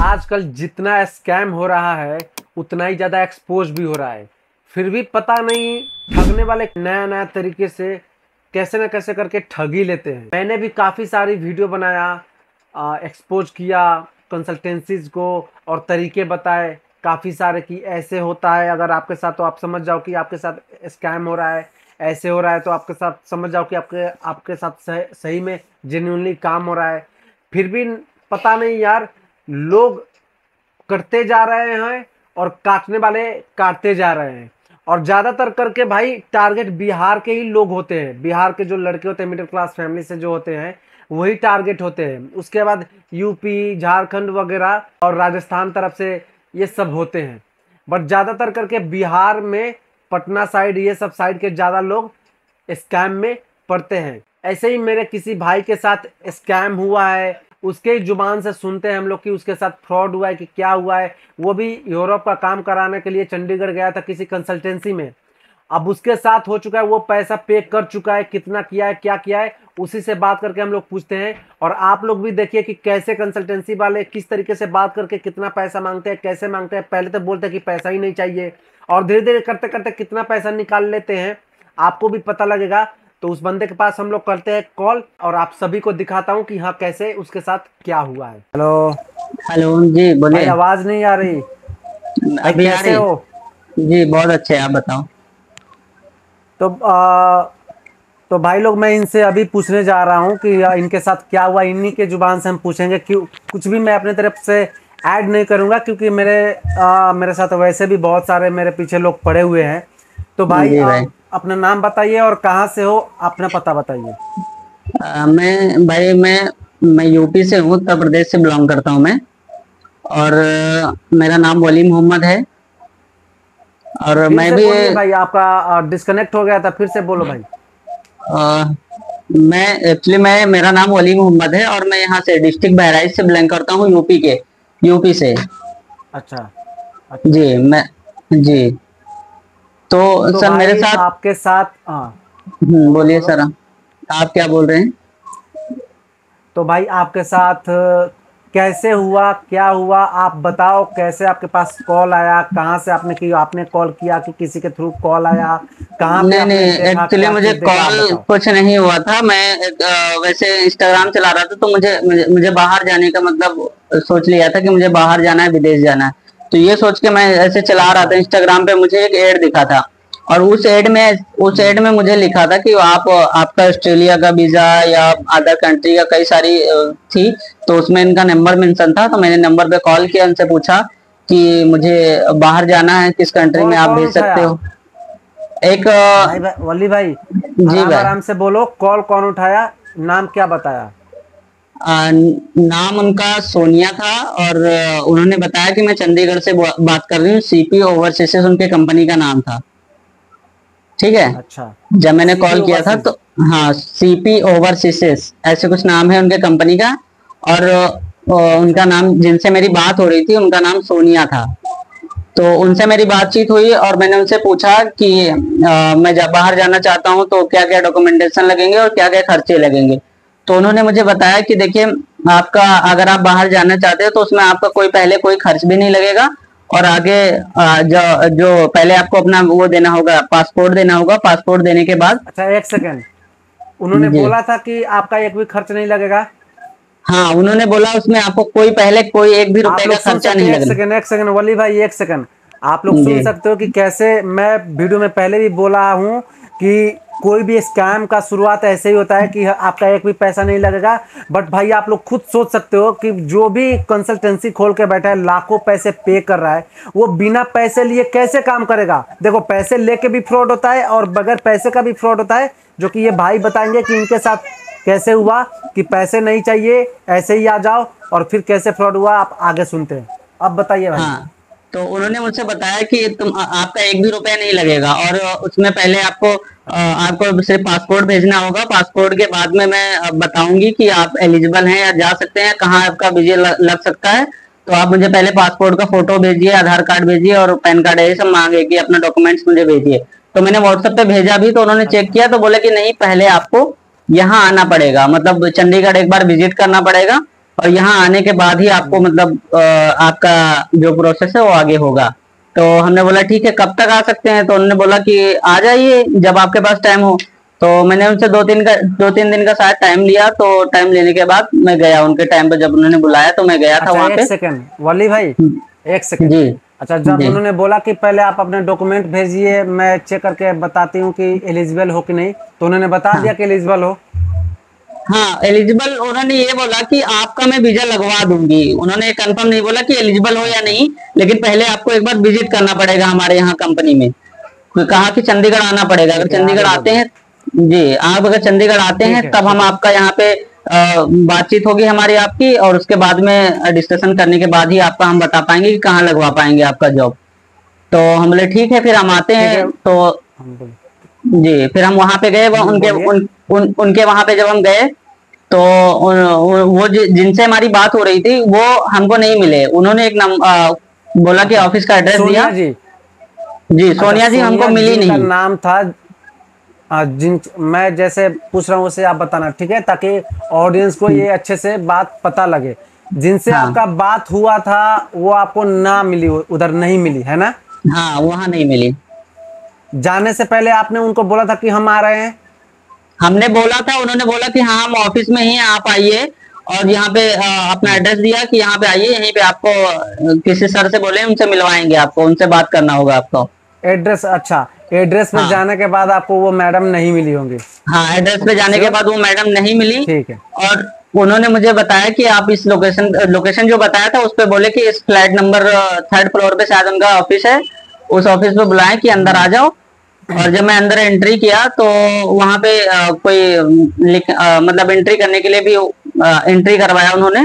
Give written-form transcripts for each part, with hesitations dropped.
आजकल जितना स्कैम हो रहा है उतना ही ज्यादा एक्सपोज भी हो रहा है। फिर भी पता नहीं ठगने वाले नया नया तरीके से कैसे न कैसे करके ठग ही लेते हैं। मैंने भी काफी सारी वीडियो बनाया, एक्सपोज किया कंसल्टेंसीज को और तरीके बताए काफी सारे कि ऐसे होता है अगर आपके साथ, तो आप समझ जाओ कि आपके साथ स्कैम हो रहा है। ऐसे हो रहा है तो आपके साथ समझ जाओ कि आपके साथ सही में जेन्युइनली काम हो रहा है। फिर भी पता नहीं यार, लोग करते जा रहे हैं और काटने वाले काटते जा रहे हैं। और ज्यादातर करके भाई टारगेट बिहार के ही लोग होते हैं। बिहार के जो लड़के होते हैं मिडिल क्लास फैमिली से जो होते हैं वही टारगेट होते हैं। उसके बाद यूपी, झारखंड वगैरह और राजस्थान तरफ से ये सब होते हैं। बट ज्यादातर करके बिहार में पटना साइड, ये सब साइड के ज्यादा लोग स्कैम में पड़ते हैं। ऐसे ही मेरे किसी भाई के साथ स्कैम हुआ है, उसके जुबान से सुनते हैं हम लोग कि उसके साथ फ्रॉड हुआ है कि क्या हुआ है। वो भी यूरोप का काम कराने के लिए चंडीगढ़ गया था किसी कंसल्टेंसी में। अब उसके साथ हो चुका है, वो पैसा पे कर चुका है, कितना किया है क्या किया है उसी से बात करके हम लोग पूछते हैं। और आप लोग भी देखिए कि कैसे कंसल्टेंसी वाले किस तरीके से बात करके कितना पैसा मांगते हैं, कैसे मांगते हैं। पहले तो बोलते हैं कि पैसा ही नहीं चाहिए और धीरे धीरे करते करते कितना पैसा निकाल लेते हैं आपको भी पता लगेगा। तो उस बंदे के पास हम लोग करते हैं कॉल और आप सभी को दिखाता हूँ कि हाँ कैसे उसके साथ क्या हुआ है। हेलो हेलो जी भाई, बोलिए। आवाज नहीं आ रही भाई, अभी आ कैसे रही? हो? जी बहुत अच्छे, आप बताओ। तो तो भाई लोग, मैं इनसे अभी पूछने जा रहा हूँ कि इनके साथ क्या हुआ। इन्हीं के जुबान से हम पूछेंगे। क्यों कुछ भी मैं अपने तरफ से ऐड नहीं करूंगा, क्योंकि मेरे साथ वैसे भी बहुत सारे मेरे पीछे लोग पड़े हुए हैं। तो भाई जी भाई। अपना नाम बताइए और कहाँ से हो, अपना पता बताइए। मैं भाई मैं यूपी से हूँ, उत्तर प्रदेश से बिलोंग करता हूँ मैं। और मेरा नाम वली मोहम्मद है। और फिर मैं से भी बोलिए भाई, आपका डिस्कनेक्ट हो गया था, फिर से बोलो भाई। अ, मैं एक्चुअली मैं मेरा नाम वली मोहम्मद है और मैं यहाँ से डिस्ट्रिक्ट बहराइच से बिलोंग करता हूँ, यूपी से। अच्छा अच्छा। जी मैं जी। तो तो सर मेरे भाई साथ आपके साथ, हाँ बोलो बोलिए बोलो। सर, आप क्या बोल रहे हैं? तो भाई आपके साथ कैसे हुआ, क्या हुआ, आप बताओ। कैसे आपके पास कॉल आया, कहाँ से आपने की, आपने कॉल किया कि किसी के थ्रू कॉल आया, कहाँ पे नहीं आपने नहीं, देखा, एक्चुअली क्या मुझे चीज देखा, आप कॉल बताओ। कुछ नहीं हुआ था। मैं वैसे इंस्टाग्राम चला रहा था, तो मुझे बाहर जाने का मतलब सोच लिया था कि मुझे बाहर जाना है, विदेश जाना है। तो ये सोच के मैं ऐसे चला रहा अच्छा। था इंस्टाग्राम पे, मुझे एक एड दिखा था। और उस एड हम्म। में मुझे लिखा था कि आपका ऑस्ट्रेलिया का वीजा या अदर कंट्री का कई सारी थी। तो उसमें इनका नंबर मेंशन था, तो मैंने नंबर पे कॉल किया, उनसे पूछा कि मुझे बाहर जाना है, किस कंट्री कॉल में आप कौन भेज सकते उठाया? हो। एक भाई भाई वली भाई, जी आराम भाई। आराम से बोलो। कॉल कौन उठाया, नाम क्या बताया? नाम उनका सोनिया था। और उन्होंने बताया कि मैं चंडीगढ़ से बात कर रही हूँ, सीपी ओवरसीज उनके कंपनी का नाम था। ठीक है। अच्छा। जब मैंने सीपी कॉल किया था ओवरसीज। तो हाँ, सीपी ओवरसीज ऐसे कुछ नाम है उनके कंपनी का। और उनका अच्छा। नाम, जिनसे मेरी बात हो रही थी, उनका नाम सोनिया था। तो उनसे मेरी बातचीत अच्छा। हुई और मैंने उनसे पूछा कि मैं जब बाहर जाना चाहता हूँ तो क्या क्या डॉक्यूमेंटेशन लगेंगे और क्या क्या खर्चे लगेंगे। तो उन्होंने मुझे बताया कि देखिए, आपका अगर आप बाहर जाना चाहते हो तो उसमें आपका पहले कोई खर्च भी नहीं लगेगा। और आगे जो जो पहले आपको अपना वो देना होगा, पासपोर्ट देना होगा। पासपोर्ट देने के बाद अच्छा, एक सेकेंड। उन्होंने जी बोला था कि आपका एक भी खर्च नहीं लगेगा। हाँ, उन्होंने बोला उसमें आपको पहले कोई एक भी रुपए आप का लोग सुन खर्चा सकते नहीं हैं, एक लगना। सेकंड एक सेकंड वली भाई, एक सेकंड। आप लोग जी सुन सकते हो कि कैसे मैं वीडियो में पहले भी बोला हूं कि कोई भी स्कैम का शुरुआत ऐसे ही होता है कि आपका एक भी पैसा नहीं लगेगा। बट भाई आप लोग खुद सोच सकते हो कि जो भी कंसल्टेंसी खोल के बैठा है, लाखों पैसे पे कर रहा है, वो बिना पैसे लिए कैसे काम करेगा? देखो, पैसे लेके भी फ्रॉड होता है और बगैर पैसे का भी फ्रॉड होता है, जो कि ये भाई बताएंगे कि इनके साथ कैसे हुआ कि पैसे नहीं चाहिए, ऐसे ही आ जाओ, और फिर कैसे फ्रॉड हुआ आप आगे सुनते हैं। अब बताइए भाई। हाँ। तो उन्होंने मुझसे बताया कि आपका एक भी रुपया नहीं लगेगा। और उसमें पहले आपको सिर्फ पासपोर्ट भेजना होगा। पासपोर्ट के बाद में मैं बताऊंगी कि आप एलिजिबल हैं या जा सकते हैं, कहाँ आपका वीजा लग सकता है। तो आप मुझे पहले पासपोर्ट का फोटो भेजिए, आधार कार्ड भेजिए और पैन कार्ड, ये सब मांगे कि अपना डॉक्यूमेंट्स मुझे भेजिए। तो मैंने व्हाट्सएप पे भेजा भी, तो उन्होंने चेक अच्छा। किया तो बोले कि नहीं, पहले आपको यहाँ आना पड़ेगा, मतलब चंडीगढ़ एक बार विजिट करना पड़ेगा। और यहाँ आने के बाद ही आपको मतलब आपका जो प्रोसेस है वो आगे होगा। तो हमने बोला ठीक है, कब तक आ सकते हैं? तो उन्होंने बोला कि आ जाइए जब आपके पास टाइम हो। तो मैंने उनसे 2-3 दिन का शायद टाइम लिया। तो टाइम लेने के बाद मैं गया उनके टाइम पे, जब उन्होंने बुलाया तो मैं गया था अच्छा वहां एक पे। सेकंड वली भाई, एक सेकंड। जी अच्छा जब जी उन्होंने बोला कि पहले आप अपने डॉक्यूमेंट भेजिए, मैं चेक करके बताती हूँ कि एलिजिबल हो कि नहीं, तो उन्होंने बता दिया हाँ कि एलिजिबल हो। हाँ, एलिजिबल उन्होंने ये बोला कि आपका मैं वीजा लगवा दूंगी। उन्होंने कंफर्म नहीं बोला कि एलिजिबल हो या अच्छा नहीं, लेकिन पहले आपको एक बार विजिट करना पड़ेगा हमारे यहाँ कंपनी में। कोई कहा कि चंडीगढ़ आना पड़ेगा। अगर ठीक है, चंडीगढ़ आगे आते बोलिए। हैं, जी आप अगर चंडीगढ़ आते ठीक हैं है तब हम ठीक है। आपका यहाँ पे बातचीत होगी हमारी आपकी, और उसके बाद में डिस्कशन करने के बाद ही आपका हम बता पाएंगे कि कहाँ लगवा पाएंगे आपका जॉब। तो हम बोले ठीक है, फिर हम आते ठीक है हैं। तो हम बोलिए। जी फिर हम वहां पे गए, उनके बोलिए। उनके वहां पे जब हम गए तो वो जिनसे हमारी बात हो रही थी वो हमको नहीं मिले। उन्होंने एक बोला कि अच्छा ऑफिस का एड्रेस दिया। सोनिया जी। जी अच्छा सोनिया जी हमको सोनिया मिली जिनका नहीं। नाम था, जिन मैं जैसे पूछ रहा हूँ उसे आप बताना, ठीक है, ताकि ऑडियंस को ये अच्छे से बात पता लगे। जिनसे हाँ आपका बात हुआ था वो आपको ना मिली, उधर नहीं मिली है ना? हाँ, वहां नहीं मिली। जाने से पहले आपने उनको बोला था कि हम आ रहे हैं? हमने बोला था, उन्होंने बोला कि हाँ हम ऑफिस में ही हैं, आप आइए। और यहाँ पे अपना हम्म, एड्रेस दिया कि यहाँ पे आइए, यहीं पे आपको किसी सर से बोले उनसे मिलवाएंगे, आपको उनसे बात करना होगा आपको। एड्रेस, अच्छा एड्रेस पे हाँ जाने के बाद आपको वो मैडम नहीं मिली होंगी? हाँ, एड्रेस पे जाने के श्योर। बाद वो मैडम नहीं मिली। ठीक है। और उन्होंने मुझे बताया कि आप इस लोकेशन जो बताया था उस पे बोले कि इस फ्लैट नंबर 3rd फ्लोर पे शायद उनका ऑफिस है, उस ऑफिस पे बुलाएं कि अंदर आ हम्म। जाओ। और जब मैं अंदर एंट्री किया तो वहां पे मतलब एंट्री करने के लिए भी एंट्री करवाया उन्होंने।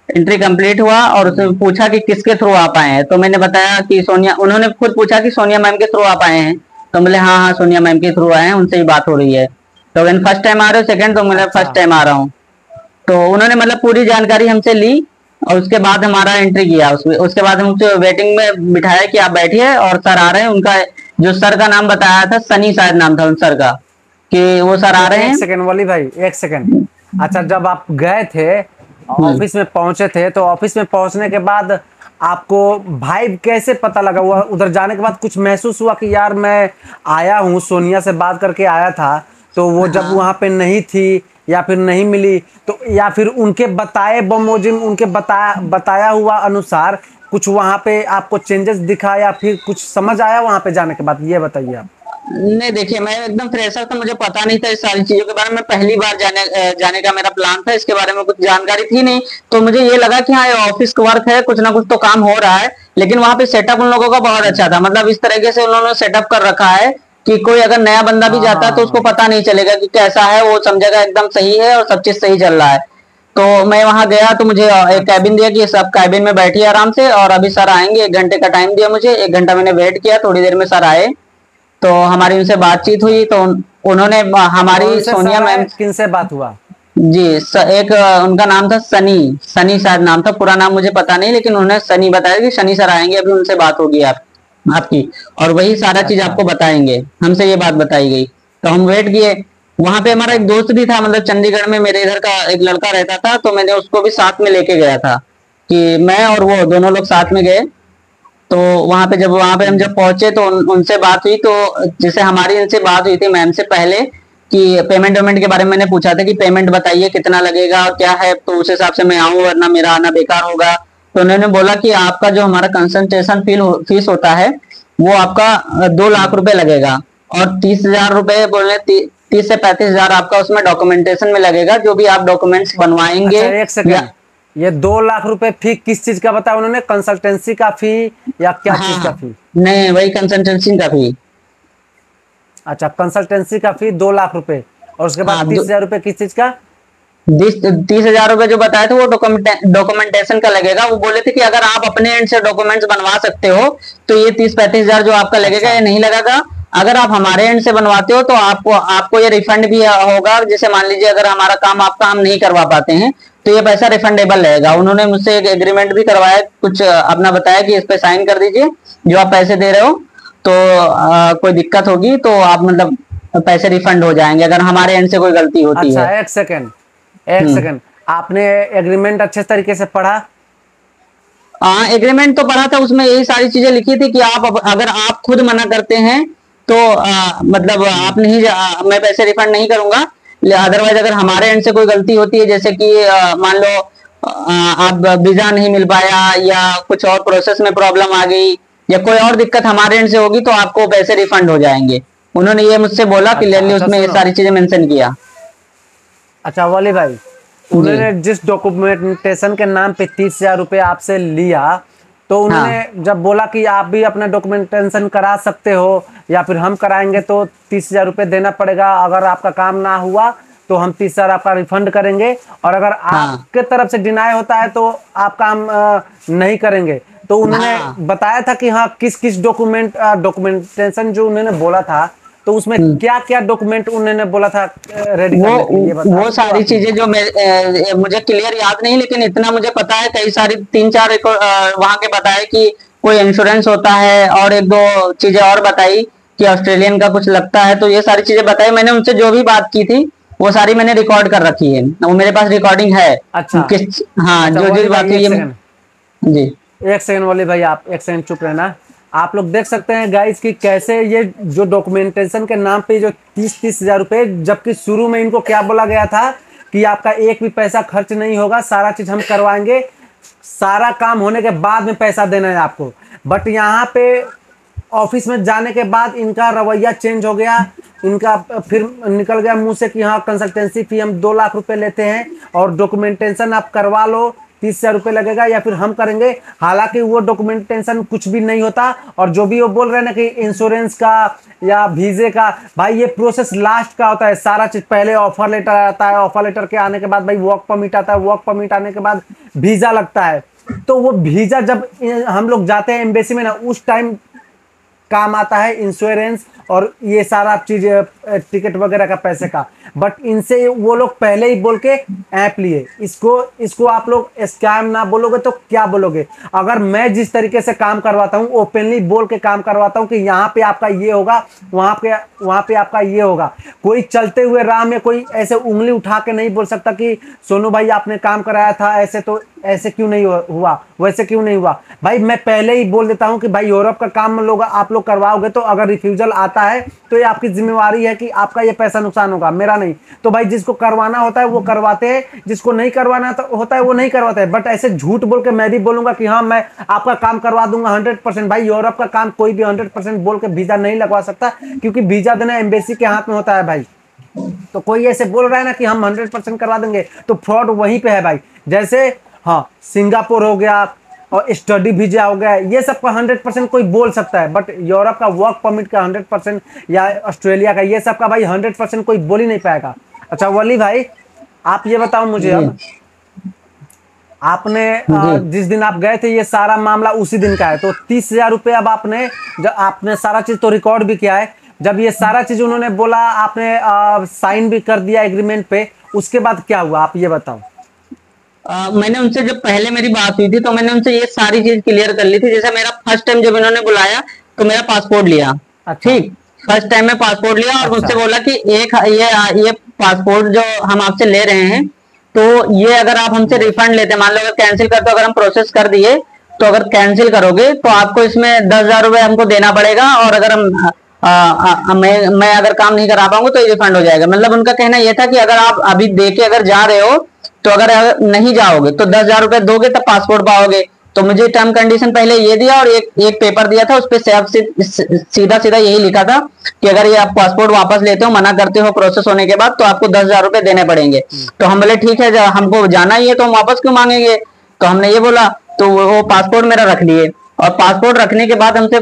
एंट्री कंप्लीट हुआ और उसने पूछा कि किसके थ्रू आप आए हैं। तो मैंने बताया कि सोनिया, उन्होंने खुद पूछा कि सोनिया मैम के थ्रू आप आए हैं। तो बोले हाँ हाँ, सोनिया मैम के थ्रू आए हैं, उनसे ही बात हो रही है। तो मैंने फर्स्ट टाइम आ रहे हो? सेकंड? तो मैंने अच्छा फर्स्ट टाइम आ रहा हूँ। तो उन्होंने मतलब पूरी जानकारी हमसे ली और उसके बाद हमारा एंट्री किया उसमें। उसके बाद हमसे वेटिंग में बिठाया कि आप बैठिए और सर आ रहे हैं। उनका जो सर का नाम बताया था, सनी शायद नाम था उन सर का, कि वो सर आ रहे एक हैं। सेकंड वली भाई, एक सेकंड। अच्छा जब आप गए थे, हम्म। ऑफिस में पहुंचे थे, तो ऑफिस में पहुंचने के बाद आपको भाई कैसे पता लगा हुआ? उधर जाने के बाद कुछ महसूस हुआ कि यार मैं आया हूँ, सोनिया से बात करके आया था, तो वो जब हाँ वहां पे नहीं थी या फिर नहीं मिली, तो या फिर उनके बताए बमोजिम, उनके बताया हुआ अनुसार कुछ वहां पे आपको चेंजेस दिखा, या फिर कुछ समझ आया वहां पे जाने के बाद? ये बताइए आप। नहीं, देखिए मैं एकदम फ्रेशर था, मुझे पता नहीं था इस सारी चीजों के बारे में। पहली बार जाने का मेरा प्लान था, इसके बारे में कुछ जानकारी थी नहीं। तो मुझे ये लगा कि हाँ ये ऑफिस का वर्क है, कुछ ना कुछ तो काम हो रहा है। लेकिन वहां पे सेटअप उन लोगों का बहुत अच्छा था। मतलब इस तरीके से उन्होंने सेटअप कर रखा है कि कोई अगर नया बंदा भी हाँ जाता हाँ है तो उसको हाँ। पता नहीं चलेगा कि कैसा है, वो समझेगा एकदम सही है और सब चीज सही चल रहा है। तो मैं वहां गया तो मुझे एक अच्छा कैबिन दिया कि सब कैबिन में बैठिए आराम से, और अभी सर आएंगे। 1 घंटे का टाइम दिया मुझे, 1 घंटा मैंने वेट किया, थोड़ी देर में सर आए। तो हमारी उनसे बातचीत अच्छा। हुई तो उन्होंने कौन हमारी से सोनिया सर मैम। आए, किन से बात हुआ? जी एक उनका नाम था सनी। सनी शायद नाम था, पूरा नाम मुझे पता नहीं, लेकिन उन्होंने सनी बताया कि शनि सर आएंगे, अभी उनसे बात होगी आपकी, और वही सारा चीज अच्छा। आपको बताएंगे। हमसे ये बात बताई गई। तो हम वेट किए। वहां पे हमारा अच्छा एक दोस्त भी था, मतलब चंडीगढ़ में मेरे इधर का एक लड़का रहता था, तो मैंने उसको भी साथ में लेके गया था कि मैं और वो दोनों लोग साथ में गए। तो वहां पे हम जब पहुंचे तो उनसे बात हुई। तो जैसे हमारी इनसे बात हुई थी मैम से पहले कि पेमेंट वेमेंट के बारे में मैंने पूछा था कि पेमेंट बताइए कितना लगेगा और क्या है, तो उस हिसाब से मैं आऊँ वरना मेरा आना बेकार होगा। तो उन्होंने बोला कि आपका जो हमारा कंसल्टेशन फीस होता है वो आपका 2 लाख रुपए लगेगा। और 30,000 रुपए बोले, 30 से 35 हजार आपका उसमें डॉक्यूमेंटेशन में लगेगा, जो भी आप डॉक्यूमेंट्स बनवाएंगे। अच्छा एक या सेकंड, ये 2 लाख रुपए फी किस चीज का बताया उन्होंने? कंसल्टेंसी का फी या क्या हाँ चीज का हाँ, फी? नहीं वही कंसल्टेंसी का फी। अच्छा कंसल्टेंसी का फी 2 लाख रुपए, और उसके बाद हाँ 30,000 रुपए किस चीज का? 30,000 रुपए जो बताए थे वो डॉक्यूमेंटेशन का लगेगा। वो बोले थे कि अगर आप अपने एंड से डॉक्यूमेंट्स बनवा सकते हो तो ये 30-35 हजार जो आपका लगेगा अच्छा ये नहीं लगेगा। अगर आप हमारे एंड से बनवाते हो तो आपको आपको ये रिफंड भी होगा। जैसे मान लीजिए अगर हमारा काम आपका हम नहीं करवा पाते हैं तो ये पैसा रिफंडेबल रहेगा। उन्होंने मुझसे एक एग्रीमेंट भी करवाया, कुछ अपना बताया कि इस पे साइन कर दीजिए जो आप पैसे दे रहे हो। तो कोई दिक्कत होगी तो आप मतलब पैसे रिफंड हो जाएंगे अगर हमारे एंड से कोई गलती होती अच्छा है। एक सेकंड, एक हम्म। सेकंड। आपने एग्रीमेंट अच्छे तरीके से पढ़ा? हाँ, एग्रीमेंट तो पढ़ा था, उसमें यही सारी चीजें लिखी थी कि अगर आप खुद मना करते हैं तो मतलब आप नहीं मैं पैसे रिफंड नहीं करूंगा। अदरवाइज अगर हमारे एंड से कोई गलती होती है, जैसे कि मान लो आप वीजा नहीं मिल पाया या कुछ और प्रोसेस में प्रॉब्लम आ गई या कोई और दिक्कत हमारे एंड से होगी तो आपको पैसे रिफंड हो जाएंगे। उन्होंने ये मुझसे बोला, अच्छा क्लियरली अच्छा, उसमें ये सुनो। सारी चीजें मेंशन किया। अच्छा वली भाई, जी। उन्होंने जिस डॉक्यूमेंटेशन के नाम पे 30,000 रुपये आपसे लिया, तो हाँ उन्होंने जब बोला कि आप भी अपना डॉक्यूमेंटेशन करा सकते हो या फिर हम कराएंगे तो 30,000 रुपये देना पड़ेगा, अगर आपका काम ना हुआ तो हम 30,000 आपका रिफंड करेंगे, और अगर हाँ आपके तरफ से डिनाई होता है तो आप काम नहीं करेंगे। तो उन्होंने हाँ। बताया था कि हाँ किस किस डॉक्यूमेंटेशन जो उन्होंने बोला था, तो उसमें हम्म। क्या क्या डॉक्यूमेंट उन्होंने बोला था रेडी वो करने के लिए, ये बता वो सकते हो सारी आप मुझे? चीजें जो मुझे क्लियर याद नहीं, लेकिन इतना मुझे पता है, कई सारी 3-4 वहां के बताए कि कोई इंश्योरेंस होता है और एक दो चीजें और बताई कि ऑस्ट्रेलियन का कुछ लगता है। तो ये सारी चीजें बताई, मैंने उनसे जो भी बात की थी वो सारी मैंने रिकॉर्ड कर रखी है, वो मेरे पास रिकॉर्डिंग है अच्छा किस। हाँ, अच्छा जो जो वली बात भाई, हुई एक है। सेकंड, जी। एक सेकंड वली भाई, आप एक सेकंड चुप रहना। आप लोग देख सकते हैं गाइस कि कैसे ये जो डॉक्यूमेंटेशन के नाम पे जो 30,000 रुपए, जबकि शुरू में इनको क्या बोला गया था कि आपका एक भी पैसा खर्च नहीं होगा, सारा चीज हम करवाएंगे, सारा काम होने के बाद में पैसा देना है आपको। बट यहाँ पे ऑफिस में जाने के बाद इनका रवैया चेंज हो गया, इनका फिर निकल गया मुंह से कि हाँ कंसल्टेंसी फी हम 2 लाख रुपए लेते हैं और डॉक्यूमेंटेशन आप करवा लो, 30,000 रुपये लगेगा या फिर हम करेंगे। हालांकि वो डॉक्यूमेंटेशन कुछ भी नहीं होता, और जो भी वो बोल रहे हैं ना कि इंश्योरेंस का या वीजे का, भाई ये प्रोसेस लास्ट का होता है। सारा चीज पहले ऑफर लेटर आता है, ऑफर लेटर के आने के बाद भाई वर्क परमिट आता है, वर्क परमिट आने के बाद वीजा लगता है। तो वो वीजा जब हम लोग जाते हैं एम्बेसी में ना, उस टाइम काम आता है इंश्योरेंस और ये सारा चीज, टिकट वगैरह का पैसे का। बट इनसे वो लोग पहले ही बोल के ऐप लिए, इसको इसको आप लोग स्कैम ना बोलोगे तो क्या बोलोगे? अगर मैं जिस तरीके से काम करवाता हूँ, ओपनली बोल के काम करवाता हूँ कि यहाँ पे आपका ये होगा, वहां पे आपका ये होगा, कोई चलते हुए राह में कोई ऐसे उंगली उठा के नहीं बोल सकता कि सोनू भाई आपने काम कराया था ऐसे, तो ऐसे क्यों नहीं हुआ, वैसे क्यों नहीं हुआ। भाई मैं पहले ही बोल देता हूं कि भाई यूरोप का काम लोग आप लोग करवाओगे तो अगर रिफ्यूजल आता है तो ये आपकी जिम्मेवारी है कि आपका ये पैसा नुकसान होगा, मेरा नहीं। तो भाई जिसको करवाना होता है वो करवाते हैं, जिसको नहीं करवाना तो होता है वो नहीं करवाते हैं। बट ऐसे झूठ बोल के मैं भी बोलूंगा कि हाँ मैं आपका काम करवा दूंगा 100%, भाई यूरोप का काम कोई भी 100% बोल के वीजा नहीं लगवा सकता, क्योंकि वीजा देना एम्बेसी के हाथ में होता है भाई। तो कोई ऐसे बोल रहा है ना कि हम 100% करवा देंगे, तो फ्रॉड वहीं पे है भाई। जैसे हाँ सिंगापुर हो गया और स्टडी वीजा हो गया, ये सब का 100% कोई बोल सकता है, बट यूरोप का वर्क परमिट का 100% या ऑस्ट्रेलिया का ये सब का भाई 100% कोई बोल ही नहीं पाएगा। अच्छा वली भाई, आप ये बताओ मुझे जी। अब, आपने जी। जिस दिन आप गए थे ये सारा मामला उसी दिन का है, तो 30,000 रुपये अब आपने, जब आपने सारा चीज तो रिकॉर्ड भी किया है, जब ये सारा चीज उन्होंने बोला आपने साइन भी कर दिया एग्रीमेंट पे, उसके बाद क्या हुआ आप ये बताओ? मैंने उनसे जब पहले मेरी बात हुई थी तो मैंने उनसे ये सारी चीज क्लियर कर ली थी। जैसे मेरा फर्स्ट टाइम जब इन्होंने बुलाया तो मेरा पासपोर्ट लिया। अच्छा ठीक, फर्स्ट टाइम में पासपोर्ट लिया और अच्छा मुझसे बोला कि एक ये पासपोर्ट जो हम आपसे ले रहे हैं, तो ये अगर आप हमसे रिफंड लेते, मान लो अगर कैंसिल करते, अगर हम प्रोसेस कर दिए तो अगर कैंसिल करोगे तो आपको इसमें 10,000 रुपए हमको देना पड़ेगा, और अगर हम मैं अगर काम नहीं करा पाऊंगा तो ये रिफंड हो जाएगा। मतलब उनका कहना यह था कि अगर आप अभी दे के अगर जा रहे हो तो अगर नहीं जाओगे तो 10,000 रुपए दोगे तब पासपोर्ट पाओगे। तो मुझे टर्म कंडीशन पहले ये दिया और एक पेपर दिया था, उस पर सीधा सीधा यही लिखा था कि अगर ये आप पासपोर्ट वापस लेते हो, मना करते हो प्रोसेस होने के बाद, तो आपको 10,000 रुपए देने पड़ेंगे। तो हम बोले ठीक है, हमको जाना ही है तो हम वापस क्यों मांगेंगे। तो हमने ये बोला, तो वो पासपोर्ट मेरा रख लिए, और पासपोर्ट रखने के बाद हमसे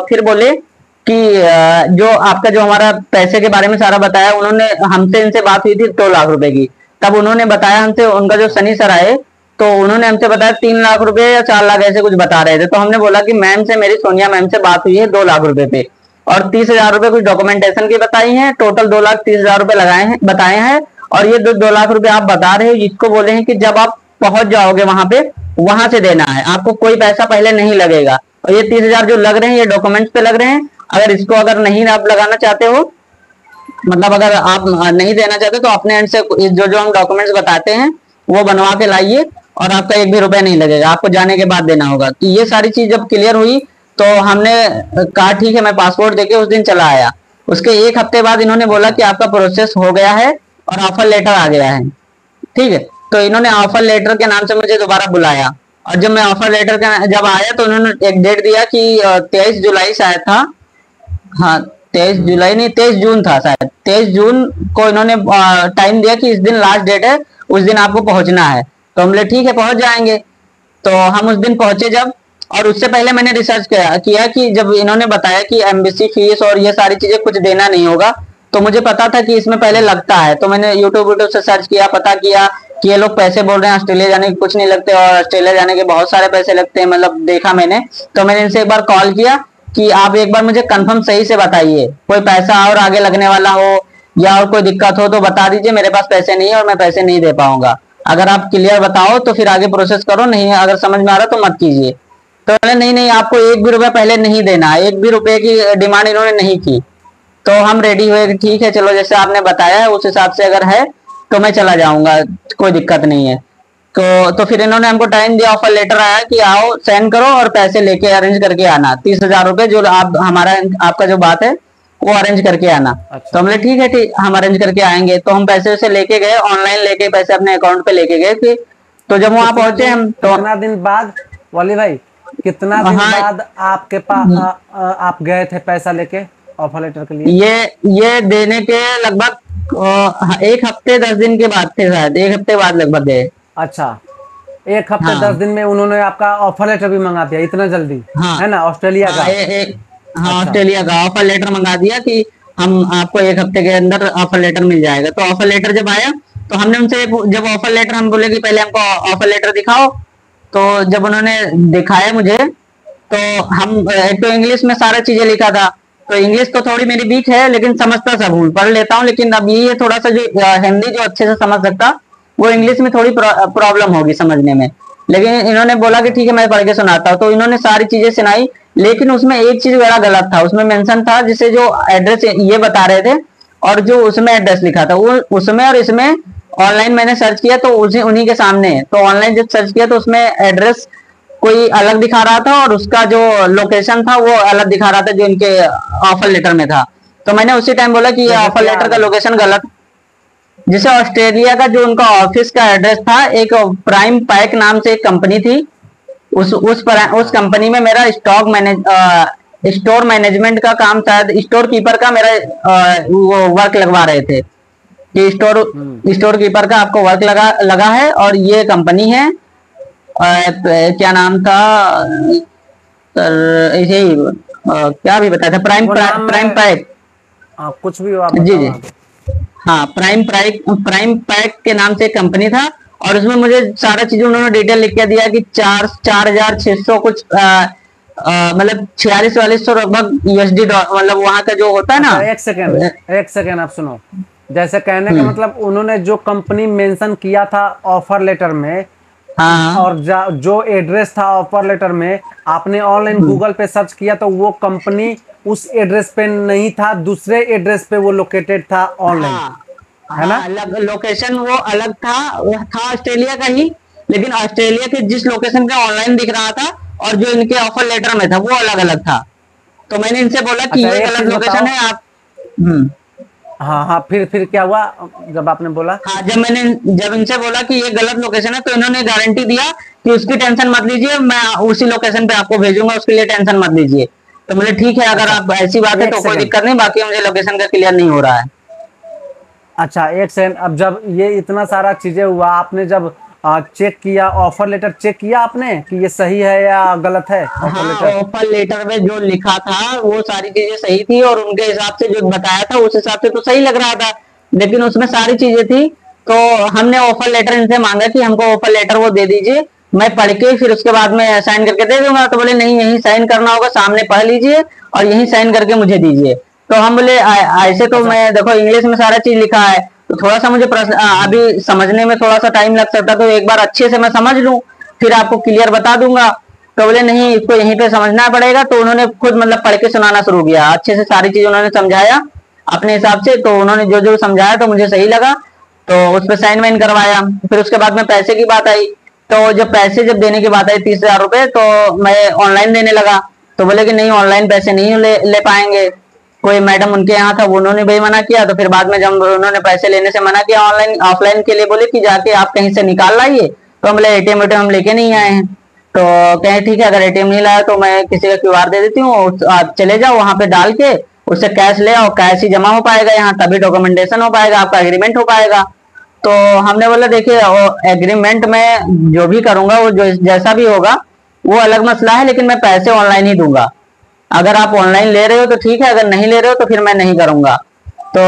फिर बोले कि जो आपका जो हमारा पैसे के बारे में सारा बताया, उन्होंने हमसे, इनसे बात हुई थी 2 लाख रुपए की, तब उन्होंने बताया हमसे, उनका जो सनी सर आए तो उन्होंने हमसे बताया 3 लाख रुपए या 4 लाख ऐसे कुछ बता रहे थे। तो हमने बोला कि मैम से, मेरी सोनिया मैम से बात हुई है 2 लाख रुपए पे, और 30,000 रुपए कुछ डॉक्यूमेंटेशन की बताई है, टोटल 2,30,000 रुपए लगाए हैं, बताए हैं। और ये 2 लाख रुपए आप बता रहे हो, जिसको बोले हैं कि जब आप पहुंच जाओगे वहां पे, वहां से देना है, आपको कोई पैसा पहले नहीं लगेगा। और ये 30,000 जो लग रहे हैं ये डॉक्यूमेंट्स पे लग रहे हैं। अगर इसको अगर नहीं आप लगाना चाहते हो, मतलब अगर आप नहीं देना चाहते तो अपने एंड से जो जो हम डॉक्यूमेंट्स बताते हैं वो बनवा के लाइए और आपका एक भी रुपया नहीं लगेगा, आपको जाने के बाद देना होगा। तो ये सारी चीज जब क्लियर हुई तो हमने कहा ठीक है, मैं पासपोर्ट देके उस दिन चला आया। उसके एक हफ्ते बाद इन्होंने बोला अच्छा। कि आपका प्रोसेस हो गया है और ऑफर लेटर आ गया है। ठीक है, तो इन्होंने ऑफर लेटर के नाम से मुझे दोबारा बुलाया, और जब मैं ऑफर लेटर का जब आया तो उन्होंने एक डेट दिया कि 23 जुलाई शायद था। हाँ, 23 जुलाई नहीं, 23 जून था शायद। 23 जून को इन्होंने टाइम दिया कि इस दिन लास्ट डेट है, उस दिन आपको पहुंचना है। तो हम बोले ठीक है, पहुंच जाएंगे। तो हम उस दिन पहुंचे जब, और उससे पहले मैंने रिसर्च किया कि जब इन्होंने बताया कि एम्बेसी फीस और ये सारी चीजें कुछ देना नहीं होगा, तो मुझे पता था कि इसमें पहले लगता है। तो मैंने यूट्यूब यूट्यूब से सर्च किया, पता किया कि ये लोग पैसे बोल रहे हैं ऑस्ट्रेलिया जाने के कुछ नहीं लगते, और ऑस्ट्रेलिया जाने के बहुत सारे पैसे लगते हैं, मतलब देखा मैंने। तो मैंने इनसे एक बार कॉल किया कि आप एक बार मुझे कंफर्म सही से बताइए, कोई पैसा और आगे लगने वाला हो या और कोई दिक्कत हो तो बता दीजिए, मेरे पास पैसे नहीं है और मैं पैसे नहीं दे पाऊंगा। अगर आप क्लियर बताओ तो फिर आगे प्रोसेस करो, नहीं अगर समझ में आ रहा तो मत कीजिए। तो बोले नहीं नहीं, आपको एक भी रुपया पहले नहीं देना, एक भी रुपए की डिमांड इन्होंने नहीं की। तो हम रेडी हुए कि ठीक है चलो, जैसे आपने बताया है उस हिसाब से अगर है तो मैं चला जाऊंगा, कोई दिक्कत नहीं है। तो फिर इन्होंने हमको टाइम दिया, ऑफर लेटर आया कि आओ साइन करो और पैसे लेके अरेंज करके आना, 30,000 रुपए जो आप हमारा आपका जो बात है वो अरेंज करके आना। तो अच्छा। हमने ठीक है, ठीक हम अरेंज करके आएंगे। तो हम पैसे वैसे लेके गए, ऑनलाइन लेके पैसे अपने अकाउंट पे लेके गए थे। तो जब वहां कितना पहुंचे दिन हम तो कितना दिन बाद, वली भाई, कितना दिन हाँ, बाद आपके पास आप गए थे पैसा लेके ऑफर लेटर के लिए? ये देने के लगभग एक हफ्ते 10 दिन के बाद थे, शायद एक हफ्ते बाद लगभग गए। अच्छा, एक हफ्ते हाँ 10 दिन में उन्होंने आपका ऑफर लेटर भी मंगा दिया इतना जल्दी? हाँ है ना, ऑस्ट्रेलिया हाँ का? हाँ, अच्छा। ऑस्ट्रेलिया का ऑफर लेटर मंगा दिया कि हम आपको एक हफ्ते के अंदर ऑफर लेटर मिल जाएगा। तो ऑफर लेटर जब आया तो हमने उनसे जब ऑफर लेटर, हम बोले कि पहले हमको ऑफर लेटर दिखाओ। तो जब उन्होंने दिखाया मुझे, तो हम एक तो इंग्लिश में सारा चीजें लिखा था। तो इंग्लिश तो थोड़ी मेरी वीक है, लेकिन समझता सब हूँ, पढ़ लेता हूँ। लेकिन अब ये है थोड़ा सा जो हिंदी जो अच्छे से समझ सकता, वो इंग्लिश में थोड़ी प्रॉब्लम होगी समझने में। लेकिन इन्होंने बोला कि अच्छा। ठीक है मैं पढ़ के सुनाता हूँ। तो इन्होंने सारी चीजें सुनाई, लेकिन उसमें एक चीज बड़ा गलत था। उसमें मेंशन था जिसे जो एड्रेस ये बता रहे थे, और जो उसमें एड्रेस लिखा था वो उसमें और इसमें। ऑनलाइन मैंने सर्च किया तो उसी उन्हीं के सामने है। तो ऑनलाइन जब सर्च किया तो उसमें एड्रेस कोई अलग दिखा रहा था, और उसका जो लोकेशन था वो अलग दिखा रहा था जो इनके ऑफर लेटर में था। तो मैंने उसी टाइम बोला कि ये जैसे ऑफर क्या लेटर का अलग? लोकेशन गलत। जैसे ऑस्ट्रेलिया का जो उनका ऑफिस का एड्रेस था, एक प्राइम पैक नाम से एक कंपनी थी, उस हाँ। कंपनी में मेरा स्टोर मैनेजमेंट का काम, शायद स्टोर कीपर का मेरा वो वर्क लगवा रहे थे कि हम्म। स्टोर कीपर का आपको वर्क लगा लगा है, और ये कंपनी है। क्या नाम था सर, ऐसे ही क्या भी बताया था, वो नाम प्राइम में पैक। कुछ भी हो आप जी बताओ जी, आगे। हाँ प्राइम पैक के नाम से एक कंपनी था। और उसमें मुझे सारा चीज उन्होंने डिटेल लिख के दिया कि 4,600 कुछ मतलब 46-4400 लगभग यूएसडी, मतलब वहां का जो होता है ना। अच्छा, एक सेकेंड, एक सेकेंड, आप सुनो। जैसे कहने का हम्म, मतलब उन्होंने जो कंपनी मेंशन किया था ऑफर लेटर में, हाँ और जो एड्रेस था ऑफर लेटर में, आपने ऑनलाइन हम्म, गूगल पे सर्च किया तो वो कंपनी उस एड्रेस पे नहीं था, दूसरे एड्रेस पे वो लोकेटेड था ऑनलाइन, हाँ है हाँ, ना? अलग लोकेशन वो अलग था, वो था ऑस्ट्रेलिया का ही। लेकिन ऑस्ट्रेलिया के जिस लोकेशन पे ऑनलाइन दिख रहा था और जो इनके ऑफर लेटर में था वो अलग अलग था। तो मैंने इनसे बोला कि अच्छा, ये एक गलत चीज लोकेशन बताओ। है आप। हम्म, हाँ हाँ, फिर क्या हुआ जब आपने बोला? हाँ, जब इनसे बोला कि ये गलत लोकेशन है, तो इन्होंने गारंटी दिया कि उसकी टेंशन मत लीजिए, मैं उसी लोकेशन पे आपको भेजूंगा, उसके लिए टेंशन मत लीजिए। तो मुझे ठीक है, अगर अच्छा, आप ऐसी बात है एक तो कोई सेकेंड। दिक्कत नहीं, बाकी मुझे लोकेशन का क्लियर नहीं हो रहा है। अच्छा, एक सेकेंड। अब जब ये इतना सारा चीजें हुआ, आपने जब चेक किया, ऑफर लेटर चेक किया आपने कि ये सही है या गलत है ऑफर हाँ, लेटर? ऑफर लेटर में जो लिखा था वो सारी चीजें सही थी, और उनके हिसाब से जो बताया था उस हिसाब से तो सही लग रहा था। लेकिन उसमें सारी चीजें थी। तो हमने ऑफर लेटर इनसे मांगा कि हमको ऑफर लेटर वो दे दीजिए, मैं पढ़ के फिर उसके बाद में साइन करके दे दूंगा। तो बोले नहीं, यही साइन करना होगा, सामने पढ़ लीजिए और यही साइन करके मुझे दीजिए। तो हम बोले ऐसे तो अच्छा। मैं देखो इंग्लिश में सारा चीज लिखा है, तो थोड़ा सा मुझे अभी समझने में थोड़ा सा टाइम लग सकता, तो एक बार अच्छे से मैं समझ लूं, फिर आपको क्लियर बता दूंगा। तो बोले नहीं, इसको यहीं पे समझना पड़ेगा। तो उन्होंने खुद मतलब पढ़ के सुनाना शुरू किया, अच्छे से सारी चीज उन्होंने समझाया अपने हिसाब से। तो उन्होंने जो जो समझाया तो मुझे सही लगा। तो उस पर साइन वाइन करवाया। फिर उसके बाद में पैसे की बात आई, तो जब पैसे जब देने की बात आई 30,000 रुपए, तो मैं ऑनलाइन देने लगा। तो बोले कि नहीं, ऑनलाइन पैसे नहीं ले पाएंगे। कोई मैडम उनके यहाँ था, उन्होंने भी मना किया। तो फिर बाद में जब उन्होंने पैसे लेने से मना किया ऑनलाइन ऑफलाइन के लिए, बोले कि जाके आप कहीं से निकाल लाइए। तो हम बोले एटीएम वेटीएम हम लेके नहीं आए हैं। तो कहे ठीक है, अगर एटीएम नहीं लाया तो मैं किसी का क्यूआर दे देती हूँ, आप चले जाओ वहां पे डाल के उससे कैश ले आओ, कैश ही जमा हो पाएगा यहाँ, तभी डॉक्यूमेंटेशन हो पाएगा, आपका एग्रीमेंट हो पाएगा। तो हमने बोला देखिए, एग्रीमेंट में जो भी करूंगा वो जो जैसा भी होगा वो अलग मसला है, लेकिन मैं पैसे ऑनलाइन ही दूंगा। अगर आप ऑनलाइन ले रहे हो तो ठीक है, अगर नहीं ले रहे हो तो फिर मैं नहीं करूंगा। तो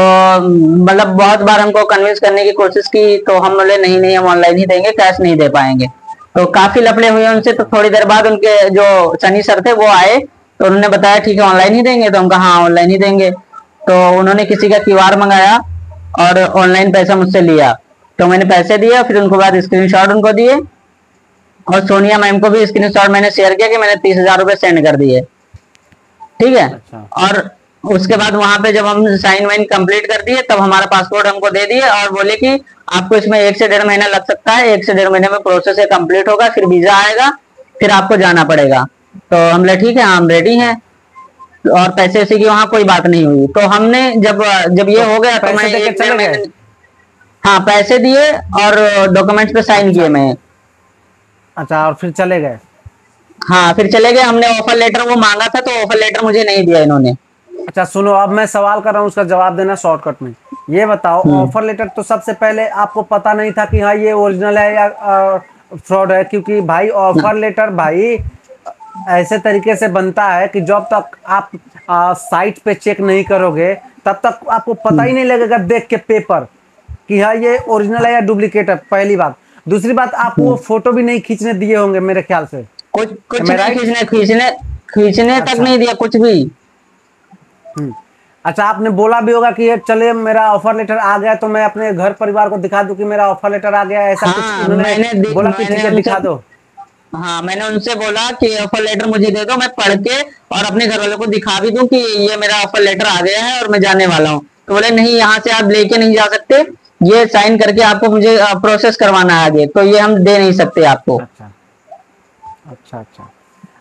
मतलब बहुत बार हमको कन्विंस करने की कोशिश की, तो हम बोले नहीं नहीं, हम ऑनलाइन ही देंगे, कैश नहीं दे पाएंगे। तो काफी लफड़े हुए उनसे। तो थोड़ी देर बाद उनके जो सनी सर थे वो आए, तो उन्होंने बताया ठीक है ऑनलाइन ही देंगे। तो हम कहा हाँ ऑनलाइन ही देंगे। तो उन्होंने किसी का क्यूआर मंगाया और ऑनलाइन पैसा मुझसे लिया। तो मैंने पैसे दिए, फिर उनको बाद स्क्रीनशॉट उनको दिए, और सोनिया मैम को भी स्क्रीनशॉट मैंने शेयर किया कि मैंने 30,000 रुपए सेंड कर दिए। ठीक है। अच्छा। और उसके बाद वहां पे जब हम साइन वाइन कंप्लीट कर दिए, तब हमारा पासपोर्ट हमको दे दिए और बोले कि आपको इसमें 1 से 1.5 महीना लग सकता है, 1 से 1.5 महीने में प्रोसेस है कंप्लीट होगा, फिर वीजा आएगा, फिर आपको जाना पड़ेगा। तो हम बोले ठीक है, हम रेडी हैं। और पैसे वैसे की वहां कोई बात नहीं हुई। तो हमने जब जब ये हो गया तो मैं पैसे देके चले गए? हाँ पैसे दिए और डॉक्यूमेंट्स पे साइन किए मैं। अच्छा, और फिर चले गए? हाँ फिर चले गए। हमने ऑफर लेटर वो मांगा था, तो ऑफर लेटर मुझे नहीं दिया इन्होंने। अच्छा सुनो, अब मैं सवाल कर रहा हूँ, उसका जवाब देना शॉर्टकट में। ये बताओ, ऑफर लेटर तो सबसे पहले आपको पता नहीं था कि हाँ ये ओरिजिनल है या फ्रॉड है? क्योंकि भाई ऑफर लेटर भाई ऐसे तरीके से बनता है कि जब तक आप साइट पे चेक नहीं करोगे तब तक आपको पता ही नहीं लगेगा देख के पेपर कि हाँ ये ओरिजिनल है या डुप्लीकेट है, पहली बात। दूसरी बात, आपको वो फोटो भी नहीं खींचने दिए होंगे मेरे ख्याल से। कुछ कुछ मैं नहीं, राइट? खींचने तक अच्छा। नहीं दिया कुछ भी। अच्छा, आपने बोला भी होगा कि ये चले मेरा ऑफर लेटर आ गया तो मैं अपने घर परिवार को दिखा दूं कि मेरा ऑफर लेटर आ गया, ऐसा कुछ हाँ उन्होंने बोला कि ठीक है दिखा दो? हाँ मैंने उनसे बोला कि ऑफर लेटर मुझे दे दो, मैं पढ़ के और अपने घर वालों को दिखा भी दूं कि ये मेरा ऑफर लेटर आ गया है और मैं जाने वाला हूँ। तो बोले नहीं, यहाँ से आप लेके नहीं जा सकते, ये साइन करके आपको मुझे प्रोसेस करवाना है आगे, तो ये हम दे नहीं सकते आपको। अच्छा अच्छा अच्छा।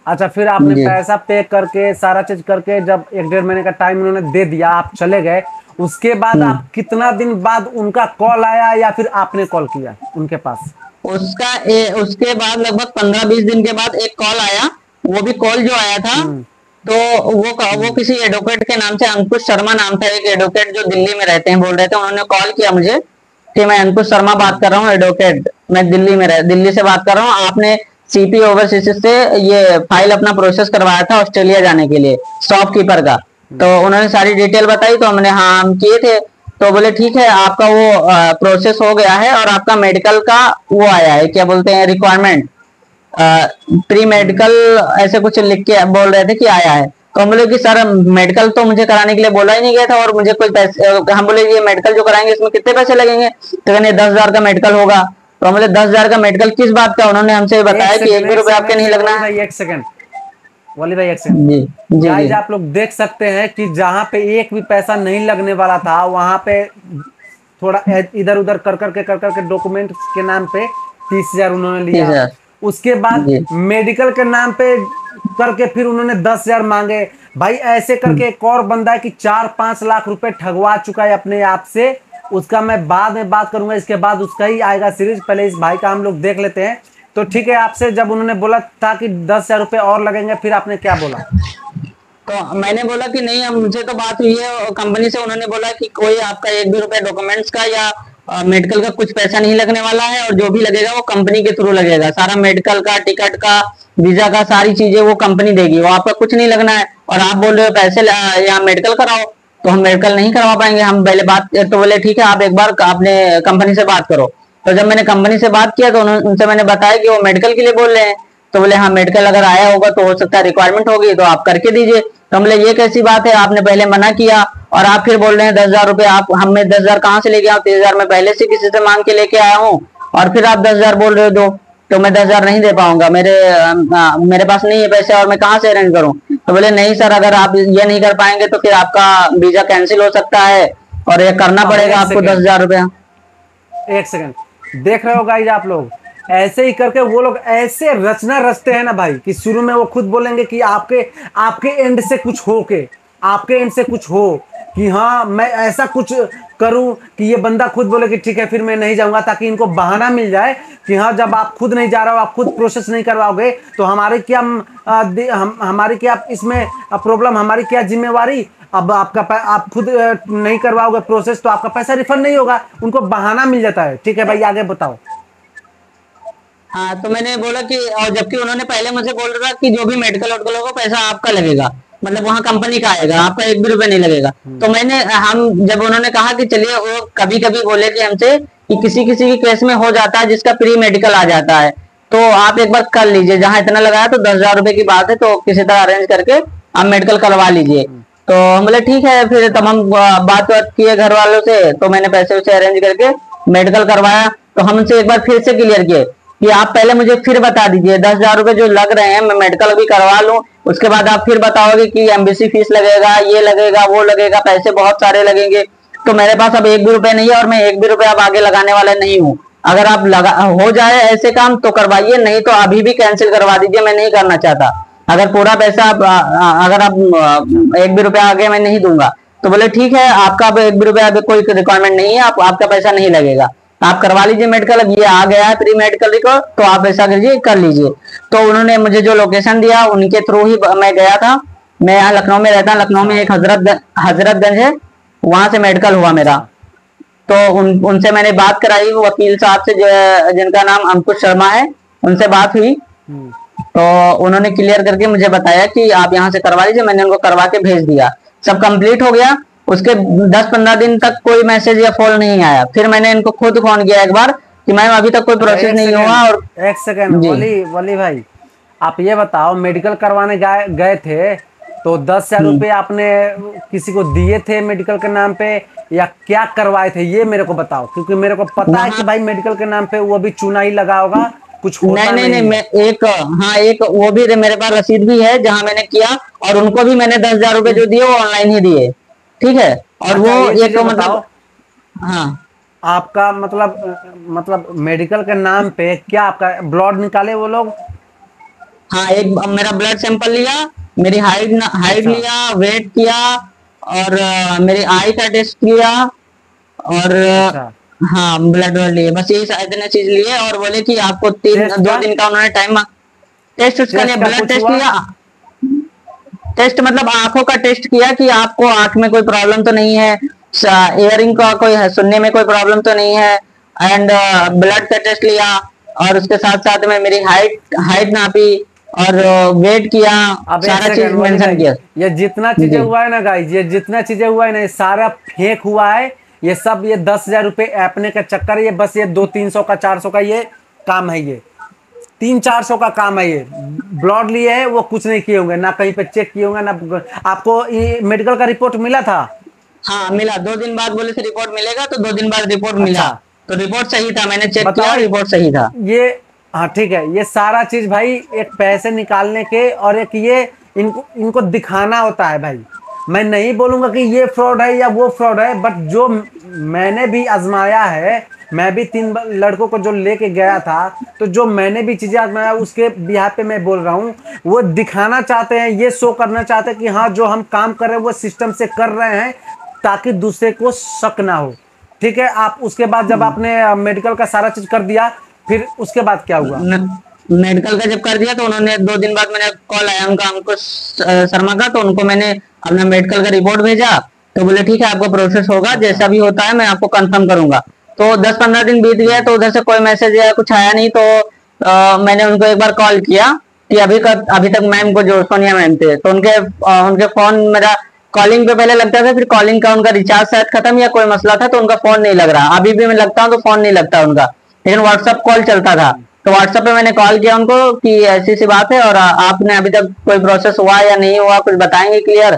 अच्छा, फिर आपने जी। पैसा पे करके सारा चीज करके जब 1-1.5 महीने का टाइम उन्होंने दे दिया, आप चले गए, उसके बाद आप कितना दिन बाद उनका कॉल आया या फिर आपने कॉल किया उनके पास? उसके बाद लगभग 15-20 दिन के बाद एक कॉल आया। वो भी कॉल जो आया था, तो वो किसी एडवोकेट के नाम से, अंकुश शर्मा नाम था, एक एडवोकेट जो दिल्ली में रहते हैं, बोल रहे थे। उन्होंने कॉल किया मुझे कि मैं अंकुश शर्मा बात कर रहा हूँ, एडवोकेट, मैं दिल्ली से बात कर रहा हूँ। आपने सीपी ओवरसीज से ये फाइल अपना प्रोसेस करवाया था ऑस्ट्रेलिया जाने के लिए, शॉपकीपर का। तो उन्होंने सारी डिटेल बताई, तो हमने हाँ हम किए थे। तो बोले ठीक है, आपका वो प्रोसेस हो गया है और आपका मेडिकल का वो आया है, क्या बोलते हैं, रिक्वायरमेंट, प्री मेडिकल ऐसे कुछ लिख के बोल रहे थे कि आया है। तो हम बोले कि सर मेडिकल तो मुझे कराने के लिए बोला ही नहीं गया था, और मुझे कोई पैसे, हम बोले ये मेडिकल जो कराएंगे इसमें कितने पैसे लगेंगे? तो कहने 10,000 का मेडिकल होगा। तो हम बोले 10,000 का मेडिकल किस बात का? उन्होंने हमसे बताया कि 1 भी रुपए आपके नहीं लगना है। एक सेकंड वली भाई, एक सेकंड। जी जी गाइस जी। आप लोग देख सकते हैं कि जहां पे एक भी पैसा नहीं लगने वाला था, वहां पे थोड़ा इधर उधर कर करके डॉक्यूमेंट के नाम पे 30,000 उन्होंने लिया। 30,000 उसके बाद जी। मेडिकल के नाम पे करके फिर उन्होंने 10,000 मांगे। भाई ऐसे करके एक और बंदा है कि 4-5 लाख रुपए ठगवा चुका है अपने आप से। उसका मैं बाद में बात करूंगा, इसके बाद उसका ही आएगा सीरीज। पहले इस भाई का हम लोग देख लेते हैं। तो ठीक है, आपसे जब उन्होंने बोला था कि 10,000 रुपए और लगेंगे, फिर आपने क्या बोला? तो मैंने बोला कि नहीं, अब मुझे तो बात हुई है कंपनी से, उन्होंने बोला कि कोई आपका 1 भी रुपया डॉक्यूमेंट्स का या मेडिकल का कुछ पैसा नहीं लगने वाला है, और जो भी लगेगा वो कंपनी के थ्रू लगेगा। सारा मेडिकल का, टिकट का, वीजा का, सारी चीजें वो कंपनी देगी, वो आपका कुछ नहीं लगना है। और आप बोल रहे हो पैसे यहाँ मेडिकल कराओ, तो हम मेडिकल नहीं करवा पाएंगे। हम पहले बात, तो बोले ठीक है आप एक बार अपने कंपनी से बात करो। तो जब मैंने कंपनी से बात किया तो उनसे मैंने बताया कि वो मेडिकल के लिए बोल रहे हैं। तो बोले हाँ मेडिकल अगर आया होगा तो हो सकता है रिक्वायरमेंट होगी, तो आप करके दीजिए। तो हम बोले ये कैसी बात है, आपने पहले मना किया और आप फिर बोल रहे हैं 10,000 रुपए। आप हमें 10,000 कहाँ से लेके आऊँ? 30,000 मैं पहले से किसी से मांग के लेके आया हूँ, और फिर आप 10,000 बोल रहे हो दो। तो मैं 10,000 नहीं दे पाऊंगा, मेरे पास नहीं है पैसे, और मैं कहाँ से अरेंज करूँ? तो बोले नहीं सर, अगर आप ये नहीं कर पाएंगे तो फिर आपका वीजा कैंसिल हो सकता है और ये करना पड़ेगा आपको 10,000 रुपया। एक सेकंड, देख रहे हो गाइज आप लोग, ऐसे ही करके वो लोग ऐसे रचना रचते हैं ना भाई कि शुरू में वो खुद बोलेंगे कि आपके आपके एंड से कुछ हो के, आपके एंड से कुछ हो कि हाँ मैं ऐसा कुछ करूं कि ये बंदा खुद बोले कि ठीक है फिर मैं नहीं जाऊंगा, ताकि इनको बहाना मिल जाए कि हाँ जब आप खुद नहीं जा रहे हो, आप खुद प्रोसेस नहीं करवाओगे तो हमारे क्या हमारी क्या इसमें प्रॉब्लम, हमारी क्या जिम्मेवारी। अब आप खुद नहीं करवाओगे प्रोसेस तो आपका पैसा रिफंड नहीं होगा, उनको बहाना मिल जाता है। ठीक है भाई आगे बताओ। हाँ, तो मैंने बोला कि, और जबकि उन्होंने पहले मुझे बोल रहा कि जो भी मेडिकल वोडिकल होगा पैसा आपका लगेगा, मतलब वहाँ कंपनी का आएगा, आपका एक भी रुपया नहीं लगेगा। तो मैंने हम जब उन्होंने कहा कि चलिए, वो कभी कभी बोले कि हमसे कि किसी किसी के केस में हो जाता है जिसका प्री मेडिकल आ जाता है, तो आप एक बार कर लीजिए, जहाँ इतना लगाया तो 10,000 रुपए की बात है, तो किसी तरह अरेंज करके आप मेडिकल करवा लीजिए। तो हम बोले ठीक है, फिर तब हम बात बात किए घर वालों से, तो मैंने पैसे वैसे अरेंज करके मेडिकल करवाया। तो हम उनसे एक बार फिर से क्लियर किए कि आप पहले मुझे फिर बता दीजिए 10,000 रुपए जो लग रहे हैं, मैं मेडिकल भी करवा लूं, उसके बाद आप फिर बताओगे कि एमबीसी फीस लगेगा, ये लगेगा, वो लगेगा, पैसे बहुत सारे लगेंगे। तो मेरे पास अब एक भी रुपए नहीं है, और मैं एक भी रुपए अब आगे लगाने वाला नहीं हूँ। अगर आप लगा हो जाए ऐसे काम तो करवाइए, नहीं तो अभी भी कैंसिल करवा दीजिए, मैं नहीं करना चाहता। अगर पूरा पैसा अगर आप एक भी रुपया आगे मैं नहीं दूंगा। तो बोले ठीक है, आपका अब एक भी रुपया आगे कोई रिक्वायरमेंट नहीं है, आपका पैसा नहीं लगेगा, आप करवा लीजिए मेडिकल। अब ये आ गया है प्री मेडिकल रिकॉर्ड, तो आप ऐसा कीजिए, कर लीजिए। तो उन्होंने मुझे जो लोकेशन दिया उनके थ्रू ही मैं गया था। मैं यहाँ लखनऊ में रहता हूँ, लखनऊ में एक हजरतगंज है, वहां से मेडिकल हुआ मेरा। तो उनसे मैंने बात कराई, वो वकील साहब से जिनका नाम अंकुश शर्मा है, उनसे बात हुई। तो उन्होंने क्लियर करके मुझे बताया कि आप यहाँ से करवा लीजिए। मैंने उनको करवा के भेज दिया, सब कंप्लीट हो गया। उसके 10-15 दिन तक कोई मैसेज या फोन नहीं आया। फिर मैंने इनको खुद फोन किया एक बार कि मैम अभी तक कोई प्रोसेस नहीं हुआ। और एक सेकंड वली भाई, आप ये बताओ, मेडिकल करवाने गए थे तो 10,000 रुपये आपने किसी को दिए थे मेडिकल के नाम पे, या क्या करवाए थे ये मेरे को बताओ, क्योंकि मेरे को पता है कि भाई मेडिकल के नाम पे वो भी चूना ही लगा होगा, कुछ होता नहीं, मैं एक, हाँ, एक वो भी मेरे पास रसीद भी है जहाँ मैंने किया, और उनको भी मैंने 10,000 रुपए जो दिए वो ऑनलाइन ही दिए। ठीक है, और अच्छा, वो ये एक तो बताओ, मतलब, हाँ, आपका मतलब मेडिकल के नाम पे क्या आपका ब्लड निकाले वो लोग? हाँ, एक मेरा ब्लड सैंपल लिया, मेरी हाइट अच्छा लिया, वेट किया, और मेरी आई का टेस्ट किया, और अच्छा, हाँ, ब्लड लिए, बस यही इतने चीज लिए। और बोले कि आपको टेस्ट 2 का दिन का उन्होंने टाइम, टेस्ट उसका लिया, टेस्ट का ब्लड कुछ टेस्ट हुआ? लिया। टेस्ट मतलब आंखों का टेस्ट किया कि आपको आंख में कोई प्रॉब्लम तो नहीं है, इयरिंग का कोई है, सुनने में कोई प्रॉब्लम तो नहीं है, एंड ब्लड का टेस्ट लिया। और उसके साथ साथ में मेरी हाइट हाइट नापी, और वेट किया, अब एक सारा चीज सेकंड वाली मेंशन भाई, किया। ये जितना चीजें जी, हुआ है ना गाइस, ये जितना चीजें हुआ है ना, ये सारा फेक हुआ है। ये सब ये 10,000 रुपये ऐपने का चक्कर है, ये बस ये 200-300 का 400 का ये काम है, ये 300-400 का काम है। ये ब्लड लिए है, वो कुछ नहीं किए होंगे, ना कहीं पे चेक किए होंगे ना। आपको ये मेडिकल का रिपोर्ट मिला था? हाँ, मिला। 2 दिन बाद बोले थे रिपोर्ट मिलेगा, तो 2 दिन बाद रिपोर्ट मिला। अच्छा तो रिपोर्ट सही था, मैंने चेक किया, बताओ रिपोर्ट सही था। ये, हाँ ठीक है, ये सारा चीज भाई एक पैसे निकालने के और एक ये इनको इनको दिखाना होता है भाई। मैं नहीं बोलूंगा कि ये फ्रॉड है या वो फ्रॉड है, बट जो मैंने भी आजमाया है, मैं भी 3 लड़कों को जो लेके गया था, तो जो मैंने भी चीजें आजमाया उसके बिहार पे मैं बोल रहा हूँ। वो दिखाना चाहते हैं, ये शो करना चाहते हैं कि हाँ जो हम काम कर रहे हैं वो सिस्टम से कर रहे हैं, ताकि दूसरे को शक ना हो। ठीक है, आप उसके बाद जब आपने मेडिकल का सारा चीज कर दिया, फिर उसके बाद क्या हुआ? मेडिकल का जब कर दिया तो उन्होंने 2 दिन बाद, मैंने कॉल आया उनका, अंकुश शर्मा का, तो उनको मैंने अपना मेडिकल का रिपोर्ट भेजा। तो बोले ठीक है, आपका प्रोसेस होगा, अच्छा जैसा भी होता है मैं आपको कंफर्म करूंगा। तो 10-15 दिन बीत गया, तो उधर से कोई मैसेज या कुछ आया नहीं। तो मैंने उनको एक बार कॉल किया कि अभी तक मैम को, जो सोनिया मैम थे, तो उनके फोन, मेरा कॉलिंग पे पहले लगता था, फिर कॉलिंग का उनका रिचार्ज शायद खत्म या कोई मसला था, तो उनका फोन नहीं लग रहा। अभी भी मैं लगता हूँ तो फोन नहीं लगता उनका, लेकिन व्हाट्सएप कॉल चलता था। तो व्हाट्सएप पे मैंने कॉल किया उनको कि ऐसी सी बात है, और आपने अभी तक कोई प्रोसेस हुआ या नहीं हुआ, कुछ बताएंगे क्लियर।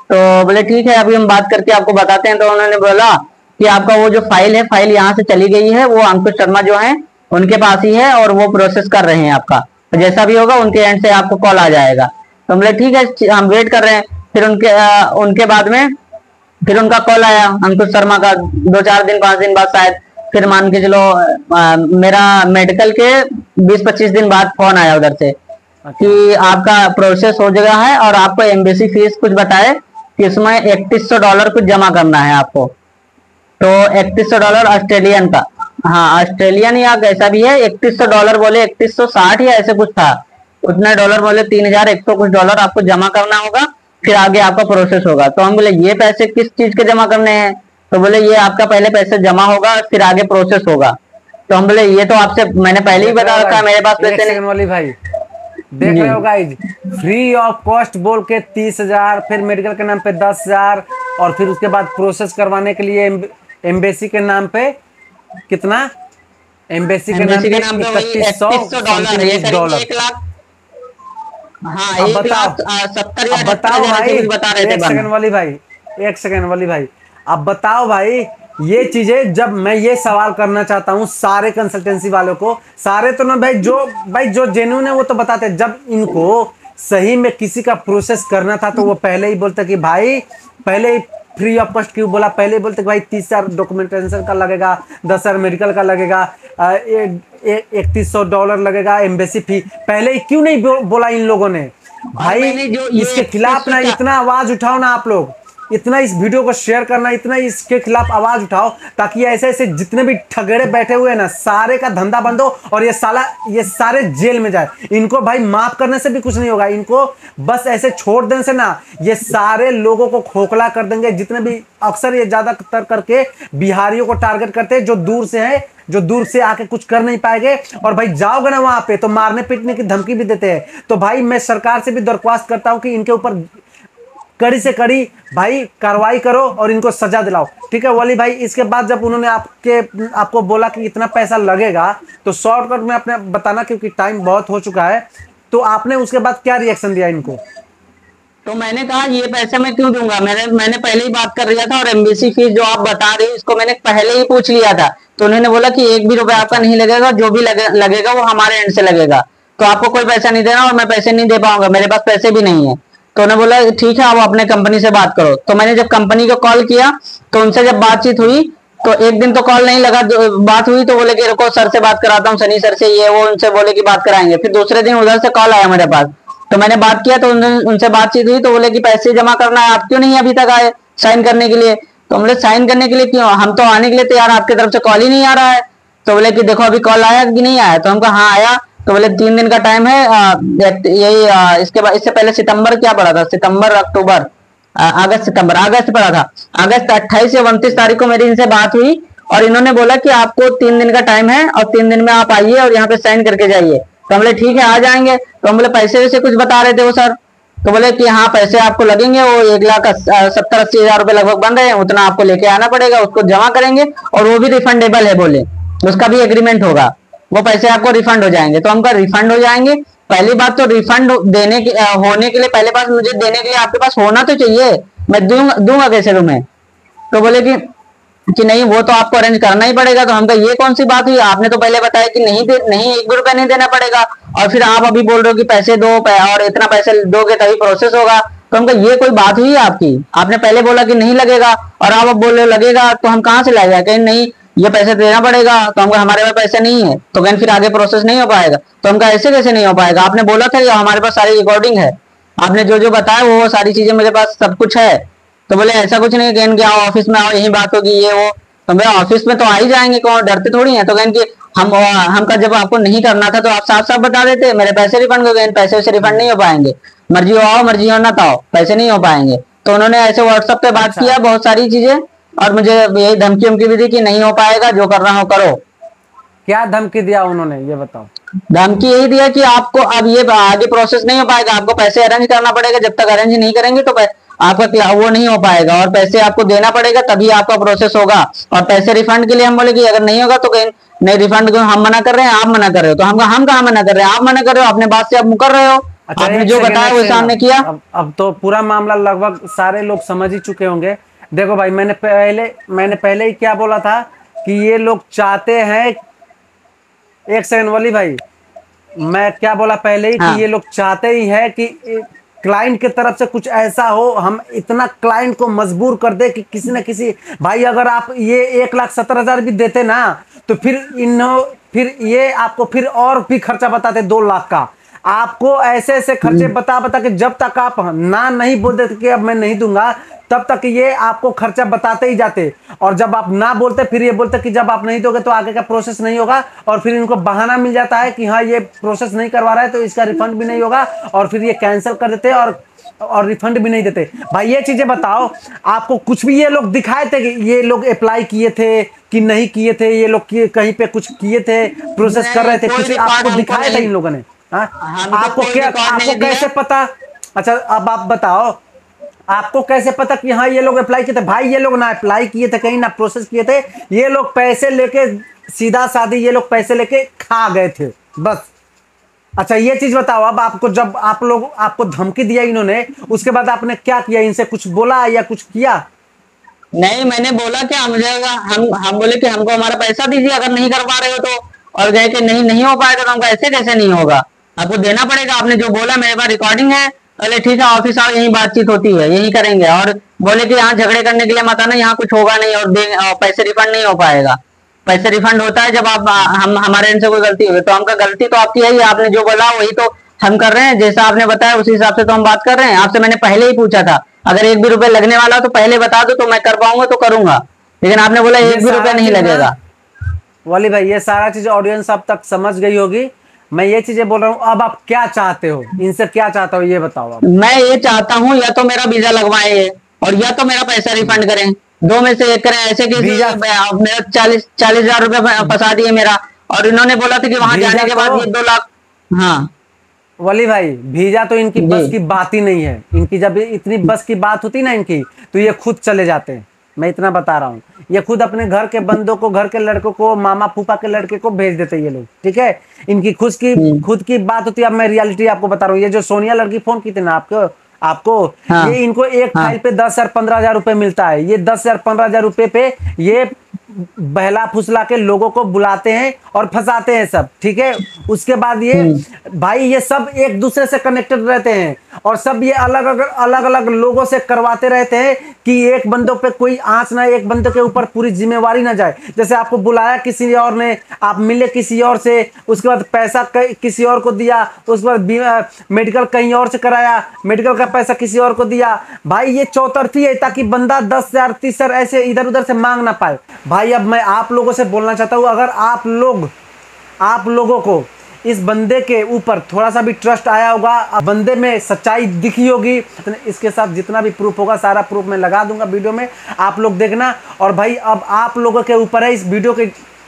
तो बोले ठीक है, अभी हम बात करके आपको बताते हैं। तो उन्होंने बोला कि आपका वो जो फाइल है, फाइल यहाँ से चली गई है, वो अंकुश शर्मा जो है उनके पास ही है, और वो प्रोसेस कर रहे हैं आपका, तो जैसा भी होगा उनके एंड से आपको कॉल आ जाएगा। तो बोले ठीक है, हम वेट कर रहे हैं। फिर उनके बाद में फिर उनका कॉल आया अंकुश शर्मा का, 2-4 दिन 5 दिन बाद शायद। फिर मान के चलो मेरा मेडिकल के 20-25 दिन बाद फोन आया उधर से अच्छा। कि आपका प्रोसेस हो गया है और आपको एम्बेसी फीस कुछ बताए कि इसमें $3100 कुछ जमा करना है आपको। तो $3100 ऑस्ट्रेलियन का, हाँ ऑस्ट्रेलियन या कैसा भी है, $3100 बोले, 3160 या ऐसे कुछ था, उतना डॉलर बोले, 3100 कुछ डॉलर आपको जमा करना होगा, फिर आगे आपका प्रोसेस होगा। तो हम बोले ये पैसे किस चीज के जमा करने हैं? तो बोले ये आपका पहले पैसे जमा होगा फिर आगे प्रोसेस होगा। तो हम बोले ये तो आपसे मैंने पहले ही देख रहे बता हो रखा है, मेरे पास गाइज, एक पैसे सेकंड वाली भाई, देख नहीं। रहे हो जी गाइज, फ्री ऑफ कॉस्ट बोल के 30,000, फिर मेडिकल के नाम पे 10,000, और फिर उसके बाद प्रोसेस करवाने के लिए एम्बेसी के नाम पे कितना, एम्बेसी के नाम एम्बेसी के पे नाम पे वही 3100 $3100, समथिंग ये कुछ करीब डॉलर। 1 लाख, हाँ अब एक बताओ, लाख 70 या अब 71 बताओ हजार ऐसे भाई, कुछ बता रहे थे एक बन। सेकंड वाली भाई, एक सेकंड वाली भाई, अब बताओ भाई, ये चीजें जब मैं ये सवाल करना चाहता हूं सारे कंसल्टेंसी वालों को, सारे तो ना भाई जो जेन्युइन है वो तो बताते हैं, जब इनको सही में किसी का प्रोसेस करना था तो वो पहले ही बोलते कि भाई, पहले ही फ्री ऑफ कॉस्ट क्यों बोला, पहले ही बोलते कि भाई 30,000 डॉक्यूमेंटेशन का लगेगा, 10,000 मेडिकल का लगेगा, $3100 लगेगा एम्बेसी फी, पहले ही क्यों नहीं बोला इन लोगों ने? और भाई मैंने जो ये इसके खिलाफ ना 3100 इतना आवाज उठाओ ना आप लोग, इतना इस वीडियो को शेयर करना, इतना इसके खिलाफ आवाज उठाओ, ताकि ऐसे ऐसे जितने भी ठगड़े बैठे हुए हैं ना, सारे का धंधा बंद हो और ये सारे जेल में जाए। इनको भाई माफ करने से भी कुछ नहीं होगा, इनको बस ऐसे छोड़ देने से ना ये सारे लोगों को खोखला कर देंगे, जितने भी, अक्सर ये ज्यादातर करके बिहारियों को टारगेट करते हैं, जो दूर से हैं, जो दूर से आके कुछ कर नहीं पाएंगे, और भाई जाओगे ना वहां पे तो मारने पीटने की धमकी भी देते हैं। तो भाई मैं सरकार से भी दरख्वास्त करता हूं कि इनके ऊपर कड़ी से कड़ी भाई कार्रवाई करो और इनको सजा दिलाओ, ठीक है वली भाई। इसके बाद जब उन्होंने आपको बोला कि इतना पैसा लगेगा, तो शॉर्टकट में अपने बताना क्योंकि टाइम बहुत हो चुका है, तो आपने उसके बाद क्या रिएक्शन दिया इनको? तो मैंने कहा ये पैसे मैं क्यों दूंगा, मैंने पहले ही बात कर लिया था, और एमबीसी फीस जो आप बता रहे हो इसको मैंने पहले ही पूछ लिया था। तो उन्होंने बोला कि एक भी रुपया आपका अच्छा। नहीं लगेगा, जो भी लगेगा वो हमारे एंड से लगेगा, तो आपको कोई पैसा नहीं देना और मैं पैसे नहीं दे पाऊंगा, मेरे पास पैसे भी नहीं है। तो उन्होंने बोला ठीक है आप अपने कंपनी से बात करो। तो मैंने जब कंपनी को कॉल किया तो उनसे जब बातचीत हुई, तो एक दिन तो कॉल नहीं लगा, बात हुई तो बोले कि रुको सर से बात कराता हूँ, सनी सर से, ये वो, उनसे बोले कि बात कराएंगे। फिर दूसरे दिन उधर से कॉल आया मेरे पास, तो मैंने बात किया, तो उनसे बातचीत हुई, तो बोले कि पैसे जमा करना है, आप क्यों नहीं अभी तक आए साइन करने के लिए? तो बोले साइन करने के लिए क्यों, हम तो आने के लिए तैयार, आपकी तरफ से कॉल ही नहीं आ रहा है। तो बोले कि देखो अभी कॉल आया कि नहीं आया, तो हमको हाँ आया। तो बोले 3 दिन का टाइम है, यही इसके बाद, इससे पहले सितंबर क्या पड़ा था, सितंबर अक्टूबर अगस्त, सितंबर अगस्त पड़ा था, अगस्त 28 या 29 तारीख को मेरी इनसे बात हुई, और इन्होंने बोला कि आपको 3 दिन का टाइम है और 3 दिन में आप आइए और यहाँ पे साइन करके जाइए। तो हम बोले ठीक है आ जाएंगे। तो हम बोले पैसे वैसे कुछ बता रहे थे वो सर, तो बोले कि हाँ पैसे आपको लगेंगे, वो 1,70,80 हजार रुपए लगभग बन रहे हैं, उतना आपको लेके आना पड़ेगा, उसको जमा करेंगे और वो भी रिफंडेबल है, बोले उसका भी एग्रीमेंट होगा, वो पैसे आपको रिफंड हो जाएंगे। तो हमका रिफंड हो जाएंगे, पहली बात तो रिफंड देने के होने के लिए पहले पास मुझे देने के लिए आपके पास होना तो चाहिए, मैं दूंगा कैसे तुम्हें? तो बोले कि नहीं वो तो आपको अरेंज करना ही पड़ेगा। तो हमका ये कौन सी बात हुई, आपने तो पहले बताया कि नहीं 1 भी रुपया नहीं देना पड़ेगा, और फिर आप अभी बोल रहे हो कि पैसे दो और इतना पैसे दोगे तभी प्रोसेस होगा। तो हमका ये कोई बात हुई आपकी, आपने पहले बोला कि नहीं लगेगा और आप अब बोल रहे हो लगेगा, तो हम कहाँ से लाएगा? कहीं नहीं ये पैसे देना पड़ेगा, तो हमको हमारे पास पैसे नहीं है, तो कहीं फिर आगे प्रोसेस नहीं हो पाएगा। तो हमका ऐसे कैसे नहीं हो पाएगा, आपने बोला था हमारे पास सारी रिकॉर्डिंग है, आपने जो जो बताया वो सारी चीजें मेरे पास सब कुछ है। तो बोले ऐसा कुछ नहीं, कहें कि आओ ऑफिस में आओ यही बात होगी ये वो। तो मेरा ऑफिस में तो आ ही जाएंगे, कौन डरते थोड़ी हैं। तो कहें कि हमका जब आपको नहीं करना था तो आप साफ साफ बता देते, मेरे पैसे रिफंड हो गए, पैसे वैसे रिफंड नहीं हो पाएंगे, मर्जी हो आओ मर्जी हो ना तो आओ, पैसे नहीं हो पाएंगे। तो उन्होंने ऐसे व्हाट्सएप पे बात अच्छा। किया बहुत सारी चीजें, और मुझे यही धमकी उमकी भी दी कि नहीं हो पाएगा, जो करना हो करो। क्या धमकी दिया उन्होंने ये बताओ? धमकी यही दिया कि आपको अब ये आगे प्रोसेस नहीं हो पाएगा, आपको पैसे अरेंज करना पड़ेगा, जब तक अरेंज नहीं करेंगे तो आपका वो नहीं हो पाएगा, और पैसे आपको देना पड़ेगा तभी आपका प्रोसेस होगा। और पैसे रिफंड के लिए हम बोले कि अगर नहीं होगा तो कहीं नहीं, रिफंड को हम मना कर रहे हैं, आप मना कर रहे हो। तो हम कहाँ मना कर रहे हैं, आप मना कर रहे हो, अपने बात से आप मुकर रहे हो, अच्छा, आपने एक जो सेकंड, बताया एक वो सेकंड, सामने किया। अब तो पूरा मामला लगभग सारे लोग समझ ही चुके होंगे। देखो भाई, मैंने पहले ही क्या बोला था कि ये लोग चाहते हैं, एक सेकंड वली भाई, मैं क्या बोला पहले ही हाँ कि ये लोग चाहते ही है कि क्लाइंट की तरफ से कुछ ऐसा हो, हम इतना क्लाइंट को मजबूर कर दे कि किसी न किसी, भाई अगर आप ये 1,70,000 भी देते ना, तो फिर ये आपको फिर और भी खर्चा बताते 2 लाख का। आपको ऐसे ऐसे खर्चे बता बता के जब तक आप ना नहीं बोल देते कि अब मैं नहीं दूंगा, तब तक ये आपको खर्चा बताते ही जाते। और जब आप ना बोलते फिर ये बोलते कि जब आप नहीं दोगे तो आगे का प्रोसेस नहीं होगा, और फिर इनको बहाना मिल जाता है कि हाँ ये प्रोसेस नहीं करवा रहा है तो इसका रिफंड भी नहीं होगा, और फिर ये कैंसिल कर देते और रिफंड भी नहीं देते। भाई ये चीजें बताओ, आपको कुछ भी ये लोग दिखाए थे कि ये लोग अप्लाई किए थे कि नहीं किए थे, ये लोग कहीं पे कुछ किए थे, प्रोसेस कर रहे थे, कुछ आपको दिखाया था इन लोगों ने? हाँ, आपको कैसे पता? अच्छा अब आप बताओ, आपको कैसे पता कि हाँ ये लोग अप्लाई किए थे? भाई ये लोग ना अप्लाई किए थे कहीं, ना प्रोसेस किए थे, ये लोग पैसे लेके सीधा सादी ये लोग पैसे लेके खा गए थे बस। अच्छा ये चीज बताओ, अब आपको जब आपको धमकी दिया इन्होंने, उसके बाद आपने क्या किया? इनसे कुछ बोला या कुछ किया? नहीं, मैंने बोला कि हम बोले कि हमको हमारा पैसा दीजिए अगर नहीं करवा रहे हो तो, और गए कि नहीं हो पाएगा। तो हमको ऐसे कैसे नहीं होगा, आपको देना पड़ेगा, आपने जो बोला मेरे पास रिकॉर्डिंग है। बोले ठीक है ऑफिस आओ, यही बातचीत होती है, यही करेंगे। और बोले कि यहाँ झगड़े करने के लिए मत आना, यहाँ कुछ होगा नहीं और पैसे रिफंड नहीं हो पाएगा। पैसे रिफंड होता है जब आप हम हमारे एंड से कोई गलती हुई। तो हमका गलती तो आपकी है ही, आपने जो बोला वही तो हम कर रहे हैं, जैसा आपने बताया उसी हिसाब से तो हम बात कर रहे हैं। आपसे मैंने पहले ही पूछा था, अगर 1 भी रुपए लगने वाला तो पहले बता दो तो मैं कर पाऊंगा तो करूंगा, लेकिन आपने बोला 1 भी रुपया नहीं लगेगा। वली भाई ये सारा चीज ऑडियंस अब तक समझ गई होगी। मैं ये चीजें बोल रहा हूँ, अब आप क्या चाहते हो, इनसे क्या चाहते हो ये बताओ आप। मैं ये चाहता हूँ या तो मेरा वीजा लगवाए और या तो मेरा पैसा रिफंड करें, 2 में से एक करें। ऐसे कि मेरा 40,000 रुपए फंसा दिए मेरा, और इन्होंने बोला था कि वहां जाने के बाद ये 2 लाख। हाँ वली भाई वीजा तो इनकी बस की बात ही नहीं है। इनकी जब इतनी बस की बात होती ना इनकी, तो ये खुद चले जाते हैं। मैं इतना बता रहा हूँ, ये खुद अपने घर के बंदों को, घर के लड़कों को, मामा फूफा के लड़के को भेज देते ये लोग, ठीक है। इनकी खुद की बात होती है। अब मैं रियलिटी आपको बता रहा हूँ, ये जो सोनिया लड़की फोन की थी ना आपको हाँ, ये इनको एक फाइल पे 10,000 15,000 रुपए मिलता है। ये 10,000 15,000 रुपए पे ये बहला फुसला के लोगों को बुलाते हैं और फंसाते हैं सब, ठीक है। उसके बाद ये भाई ये सब एक दूसरे से कनेक्टेड रहते हैं, और सब ये अलग अलग लोगों से करवाते रहते हैं कि एक बंदों पे कोई आंच ना, एक बंदे के ऊपर पूरी जिम्मेवारी ना जाए। जैसे आपको बुलाया किसी और ने, आप मिले किसी और से, उसके बाद पैसा किसी और को दिया, उसके बाद मेडिकल कहीं और से कराया, मेडिकल का पैसा किसी और को दिया। भाई ये चौतरफी है, ताकि बंदा 10,000 30,000 ऐसे इधर उधर से मांग ना पाए। भाई अब मैं आप लोगों से बोलना चाहता हूं, अगर आप लोगों को इस बंदे के ऊपर थोड़ा सा भी ट्रस्ट आया होगा, बंदे में सच्चाई दिखी होगी, इसके साथ जितना भी प्रूफ होगा सारा प्रूफ मैं लगा दूंगा वीडियो में, आप लोग देखना। और भाई अब आप लोगों के ऊपर है इस वीडियो के,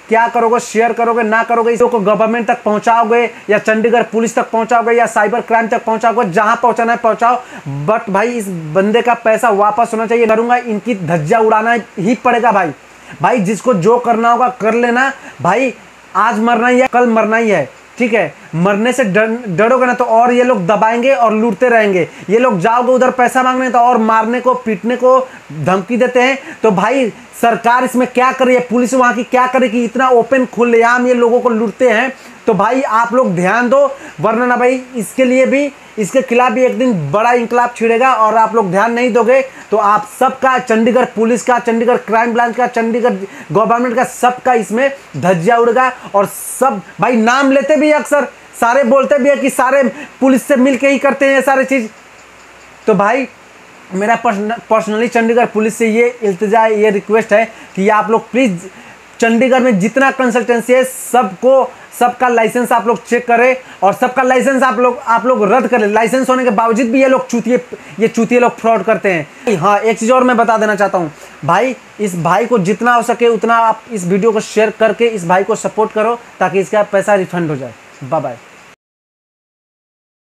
क्या करोगे, शेयर करोगे ना करोगे, इसको गवर्नमेंट तक पहुंचाओगे या चंडीगढ़ पुलिस तक पहुंचाओगे या साइबर क्राइम तक पहुंचाओगे, जहां पहुंचाना है पहुंचाओ। बट भाई इस बंदे का पैसा वापस होना चाहिए। करूंगा, इनकी धज्जियां उड़ाना ही पड़ेगा भाई जिसको जो करना होगा कर लेना भाई। आज मरना ही है, कल मरना ही है, ठीक है। मरने से डरोगे ना तो और ये लोग दबाएंगे और लूटते रहेंगे। ये लोग जाओगे उधर पैसा मांगने तो और मारने को पीटने को धमकी देते हैं। तो भाई सरकार इसमें क्या कर रही है, पुलिस वहां की क्या करे कि इतना ओपन खुलेआम ये लोगों को लूटते हैं। तो भाई आप लोग ध्यान दो, वरना ना भाई इसके खिलाफ भी एक दिन बड़ा इंकलाब छिड़ेगा। और आप लोग ध्यान नहीं दोगे तो आप सबका, चंडीगढ़ पुलिस का, चंडीगढ़ क्राइम ब्रांच का, चंडीगढ़ गवर्नमेंट का, सबका इसमें धज्जियां उड़ेगा। और सब भाई नाम लेते भी अक्सर, सारे बोलते भी है कि सारे पुलिस से मिलके ही करते हैं ये सारे चीज। तो भाई मेरा पर्सनली चंडीगढ़ पुलिस से ये इल्तिजा, ये रिक्वेस्ट है कि आप लोग प्लीज चंडीगढ़ में जितना कंसल्टेंसी है सबका लाइसेंस आप लोग चेक करें, और सबका लाइसेंस आप लोग रद्द करें। लाइसेंस होने के बावजूद भी ये लोग चूतिए लोग फ्रॉड करते हैं। हाँ एक चीज़ और मैं बता देना चाहता हूँ भाई, इस भाई को जितना हो सके उतना आप इस वीडियो को शेयर करके इस भाई को सपोर्ट करो, ताकि इसका पैसा रिफंड हो जाए। Bye bye.